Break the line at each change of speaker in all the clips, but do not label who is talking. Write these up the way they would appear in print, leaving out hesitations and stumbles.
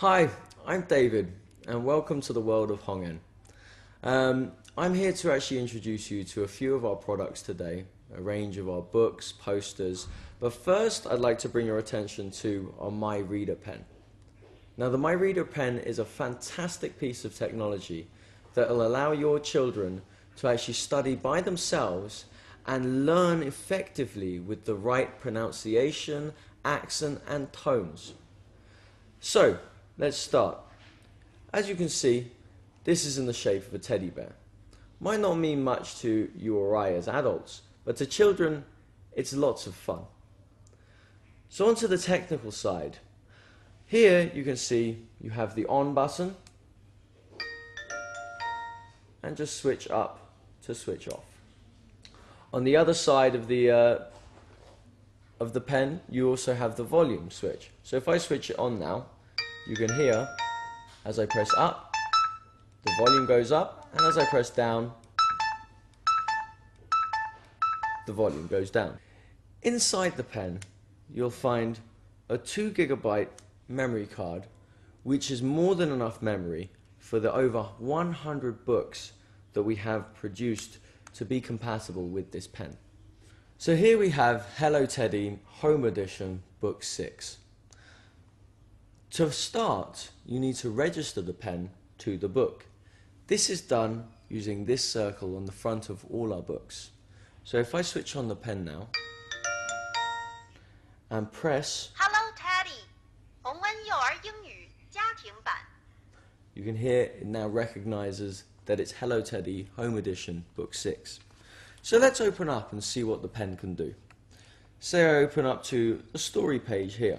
Hi, I'm David, and welcome to the world of Hongen. I'm here to actually introduce you to a few of our products today, a range of our books, posters, but first I'd like to bring your attention to our My Reader pen. Now the My Reader pen is a fantastic piece of technology that will allow your children to actually study by themselves and learn effectively with the right pronunciation, accent and tones. So, let's start. As you can see, this is in the shape of a teddy bear. Might not mean much to you or I as adults, but to children, it's lots of fun. So onto the technical side. Here you can see you have the on button and just switch up to switch off. On the other side of the pen, you also have the volume switch. So if I switch it on now, you can hear as I press up, the volume goes up, and as I press down, the volume goes down. Inside the pen, you'll find a 2 GB memory card, which is more than enough memory for the over 100 books that we have produced to be compatible with this pen. So here we have Hello Teddy Home Edition Book 6. To start, you need to register the pen to the book. This is done using this circle on the front of all our books. So if I switch on the pen now and press
Hello Teddy, 洪恩幼儿英语家庭版
you can hear it now recognizes that it's Hello Teddy Home Edition Book 6. So let's open up and see what the pen can do. Say I open up to the story page here.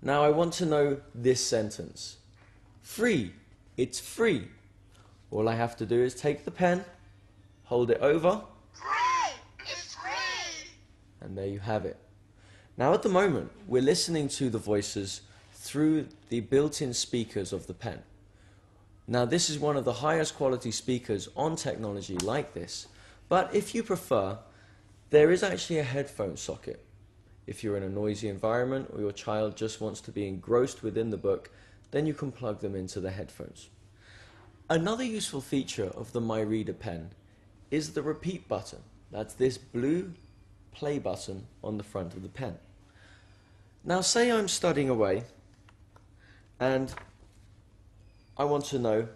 Now I want to know this sentence. Free, it's free. All I have to do is take the pen, hold it over,
Free, it's free.
and there you have it. Now at the moment, we're listening to the voices through the built-in speakers of the pen. Now this is one of the highest quality speakers on technology like this, but if you prefer, there is actually a headphone socket. If you're in a noisy environment or your child just wants to be engrossed within the book, then you can plug them into the headphones. Another useful feature of the My Reader pen is the repeat button. That's this blue play button on the front of the pen. Now say I'm studying away and I want to know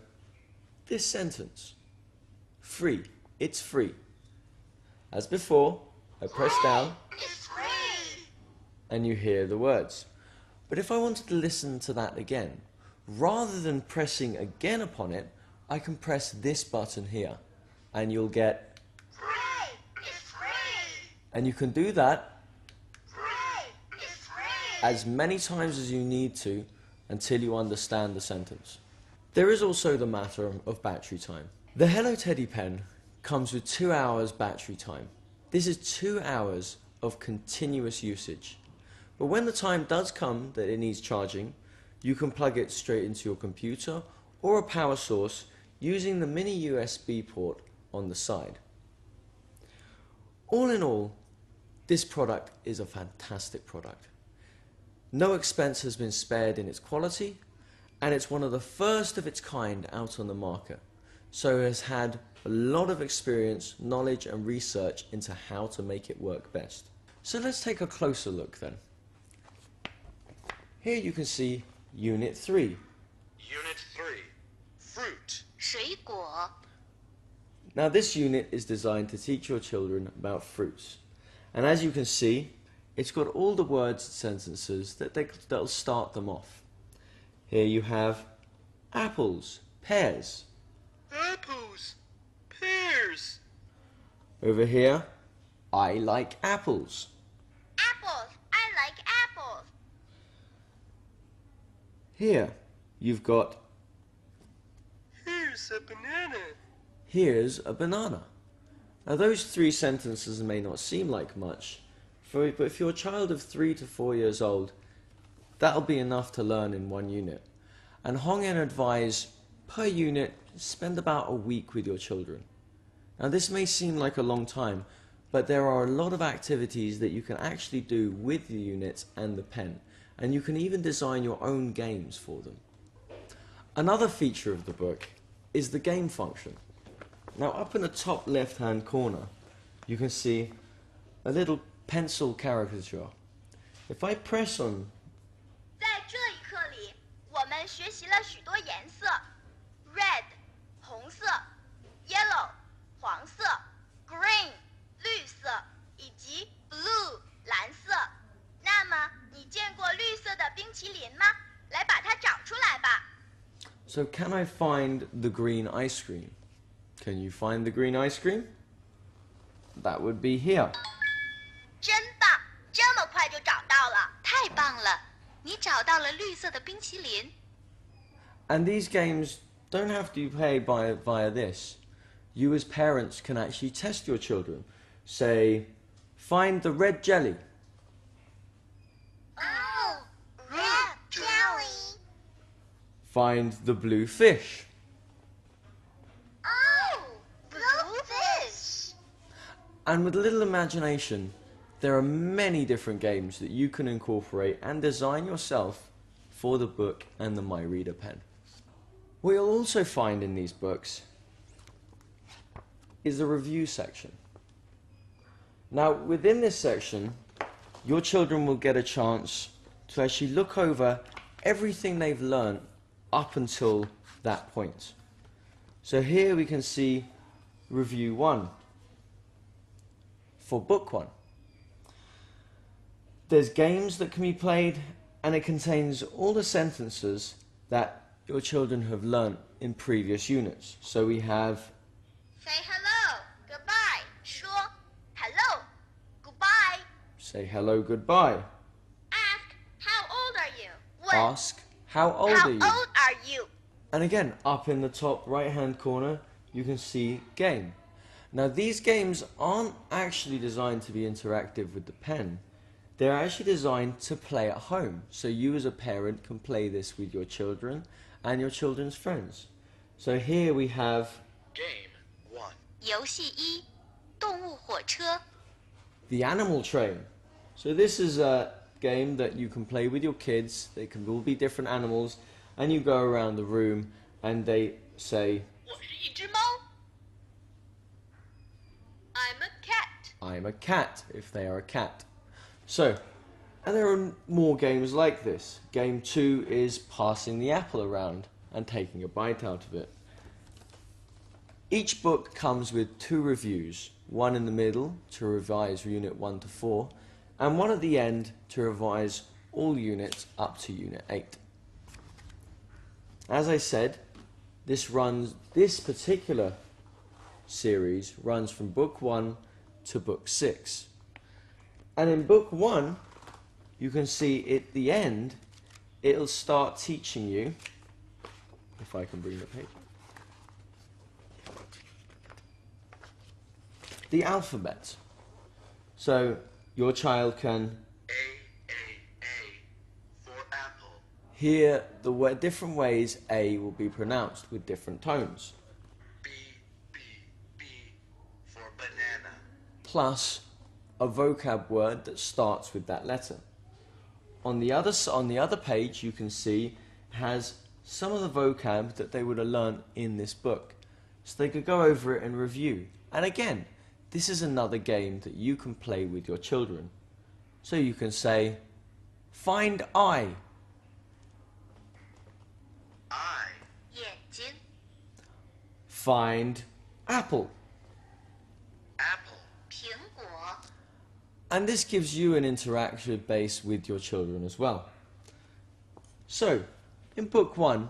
this sentence. Free, it's free. As before, I press down
It's free.
and you hear the words. But if I wanted to listen to that again, rather than pressing again upon it, I can press this button here and you'll get
Free, it's free.
and you can do that
Free, it's free.
as many times as you need to until you understand the sentence. There is also the matter of battery time. The Hello Teddy pen comes with 2 hours battery time. This is 2 hours of continuous usage. But when the time does come that it needs charging, you can plug it straight into your computer or a power source using the mini USB port on the side. All in all, this product is a fantastic product. No expense has been spared in its quality, and it's one of the first of its kind out on the market, so it has had a lot of experience, knowledge and research into how to make it work best. So let's take a closer look then. Here you can see Unit 3.
Unit 3. Fruit.
水果
Now this unit is designed to teach your children about fruits. And as you can see, it's got all the words and sentences that'll start them off. Here you have apples, pears.
Apples. Pears.
Over here, I like apples.
Apples, I like apples.
Here, you've got
Here's a banana.
here's a banana. Now those 3 sentences may not seem like much, but if you're a child of 3 to 4 years old, that'll be enough to learn in 1 unit. And Hongen advise per unit, spend about a week with your children. Now this may seem like a long time, but there are a lot of activities that you can actually do with the units and the pen, and you can even design your own games for them. Another feature of the book is the game function. Now up in the top left hand corner you can see a little pencil caricature. If I press on
在这一课里，我们学习了许多颜色 ：red 红色 ，yellow 黄色 ，green 绿色，以及 blue 蓝色。那么，你见过绿色的冰淇淋吗？来把它找出来吧。
So can I find the green ice cream? Can you find the green ice cream? That would be here.
真棒，这么快就找到了，太棒了！你找到了绿色的冰淇淋。
And these games don't have to be played via this. You as parents can actually test your children. Say, find the red jelly.
Oh, red jelly.
Find the blue fish.
Oh, blue fish.
And with a little imagination, there are many different games that you can incorporate and design yourself for the book and the My Reader pen. What you'll also find in these books is a review section. Now, within this section, your children will get a chance to actually look over everything they've learned up until that point. So here we can see review 1 for book 1. There's games that can be played, and it contains all the sentences that your children have learnt in previous units. So we have
Say hello, goodbye. 说 hello, goodbye.
say hello, goodbye.
Ask how old are you? 问
Ask, how old
how
are you?
old are you?
And again, up in the top right hand corner, you can see game. Now these games aren't actually designed to be interactive with the pen. They're actually designed to play at home. So you as a parent can play this with your children and your children's friends. So here we have
Game 1.
游戏一，动物火车。
the animal train. So this is a game that you can play with your kids. They can all be different animals, and you go around the room and they say,
我是一只猫。I'm a cat.
I'm a cat, if they are a cat. So, and there are more games like this. Game 2 is passing the apple around and taking a bite out of it. Each book comes with 2 reviews, one in the middle to revise Unit 1 to 4, and one at the end to revise all units up to Unit 8. As I said, this particular series runs from Book 1 to Book 6. And in Book 1, you can see at the end, it'll start teaching you, if I can bring the page, the alphabet. So your child can
A for apple.
hear the different ways A will be pronounced with different tones,
B for banana.
plus a vocab word that starts with that letter. On the other page, you can see has some of the vocab that they would have learned in this book, so they could go over it and review. And again, this is another game that you can play with your children. So you can say, find I,
I
眼睛。
find apple.
apple.
苹果。
And this gives you an interactive base with your children as well. So, in Book 1,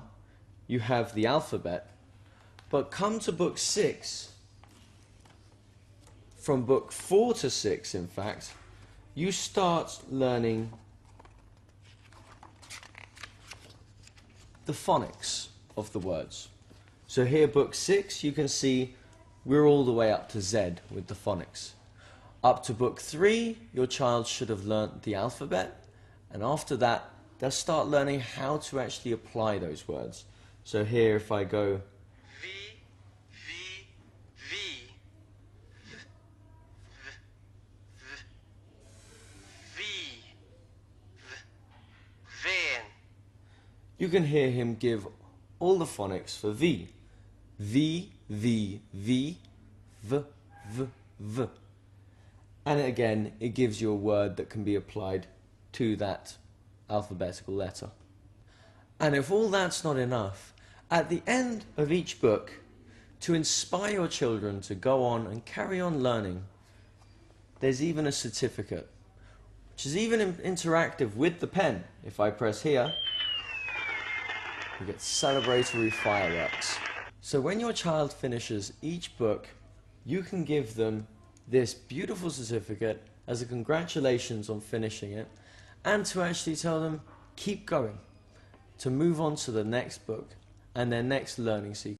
you have the alphabet, but come to Book 6, from Book 4 to 6, in fact, you start learning the phonics of the words. So here, Book 6, you can see we're all the way up to Z with the phonics. Up to Book 3, your child should have learnt the alphabet, and after that, they'll start learning how to actually apply those words. So here, if I go,
V V
you can hear him give all the phonics for V. V, V, V, V, V, V. And again, it gives you a word that can be applied to that alphabetical letter. And if all that's not enough, at the end of each book, to inspire your children to go on and carry on learning, there's even a certificate, which is even interactive with the pen. If I press here, you get celebratory fireworks. So when your child finishes each book, you can give them this beautiful certificate as a congratulations on finishing it, and to actually tell them keep going, to move on to the next book and their next learning sequence.